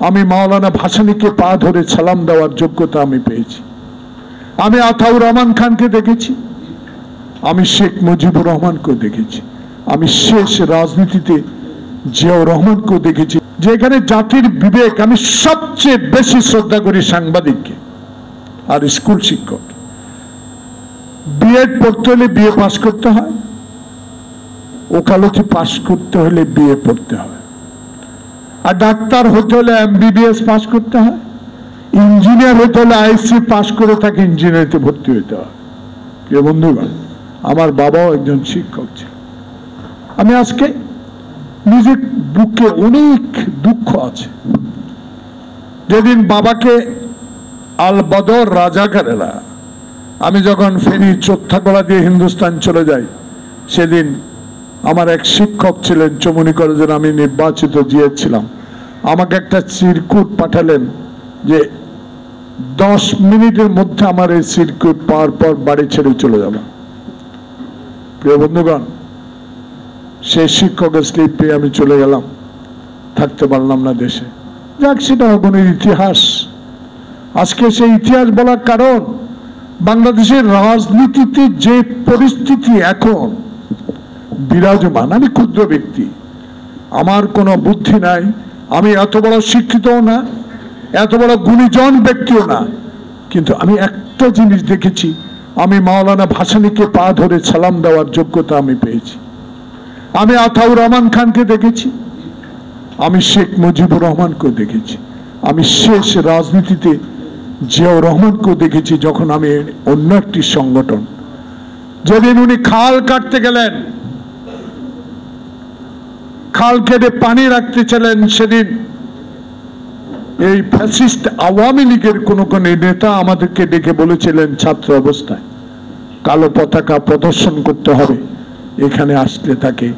আমি মাওলানা ভাসানীকে পা ধরে সালাম দেওয়ার যোগ্যতা আমি পেয়েছি। আমি আতাউর রহমান খানকে দেখেছি, আমি শেখ মুজিবুর রহমানকে দেখেছি, আমি শেষ রাজনীতিতে জিয়াউর রহমানকেও দেখেছি। যেখানে জাতির বিবেক, আমি সবচেয়ে বেশি শ্রদ্ধা করি সাংবাদিককে আর স্কুল শিক্ষক। বিএড পড়তে হলে বিএ পাস করতে হয়, ওকালতি পাস করতে হলে বিএ পড়তে হয়, আর ডাক্তার হতে হলে এমবিবিএস পাস করতে হয়, ইঞ্জিনিয়ার হতে হলে আইএসসি পাস করে তাকে ইঞ্জিনিয়ারিতে ভর্তি হতে হয়। প্রিয় বন্ধুগণ, আমার বাবাও একজন শিক্ষক ছিল। আমি আজকে নিজের বুকে অনেক দুঃখ আছে। যেদিন বাবাকে আল বদর রাজাকারেরা, আমি যখন ফেনী চোত্থাকলা দিয়ে হিন্দুস্তান চলে যাই, সেদিন আমার এক শিক্ষক ছিলেন চমুনি কলেজের, আমি নির্বাচিত জিএ ছিলাম, আমাকে একটা চিরকুট পাঠালেন যে 10 মিনিটের মধ্যে আমার এই চিরকুট পাওয়ার পর বাড়ি ছেড়ে চলে যাব। প্রিয় বন্ধুগণ, সেই শিক্ষকের স্লিপ পেয়ে আমি চলে গেলাম, থাকতে পারলাম না দেশে। যাক, সেটা অগণিত ইতিহাস। আজকে সেই ইতিহাস বলার কারণ, বাংলাদেশের রাজনীতিতে যে পরিস্থিতি এখন বিরাজমান, আমি ক্ষুদ্র ব্যক্তি, আমার কোনো বুদ্ধি নাই, আমি এত বড় শিক্ষিতও না, এত বড় গুণীজন ব্যক্তিও না, কিন্তু আমি একটা জিনিস দেখেছি, আমি মাওলানা ভাসানীকে পা ধরে সালাম দেওয়ার যোগ্যতা আমি পেয়েছি। আমি আতাউর রহমান খানকে দেখেছি, আমি শেখ মুজিবুর রহমানকেও দেখেছি, আমি শেষ রাজনীতিতে জিয়াউর রহমানকেও দেখেছি। যখন আমি অন্য একটি সংগঠন, যেদিন উনি খাল কাটতে গেলেন, খাল কেটে পানি রাখতে ছিলেন, সেদিন এই ফ্যাসিস্ট আওয়ামী লীগের কোন কোন নেতা আমাদেরকে ডেকে বলেছিলেন ছাত্র অবস্থায় কালো পতাকা প্রদর্শন করতে হবে, এখানে আসলে তাকে।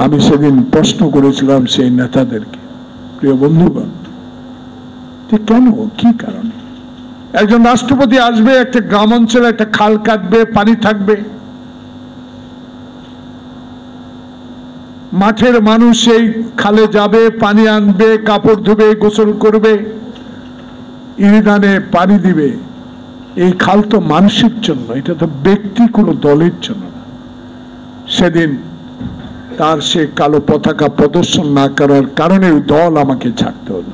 আমি সেদিন প্রশ্ন করেছিলাম সেই নেতাদেরকে, প্রিয় বন্ধুগণ, কেন, কি কারণে একজন রাষ্ট্রপতি আসবে, একটা গ্রাম অঞ্চলে একটা খাল কাটবে, পানি থাকবে, মাঠের মানুষ সেই খালে যাবে, পানি আনবে, কাপড় ধুবে, গোসল করবে, ইরিদানে পানি দিবে। এই খাল তো মানুষের জন্য, এটা তো ব্যক্তি কোনো দলের জন্য না। সেদিন তার সে কালো পতাকা প্রদর্শন না করার কারণে দল আমাকে ছাড়তে হলো।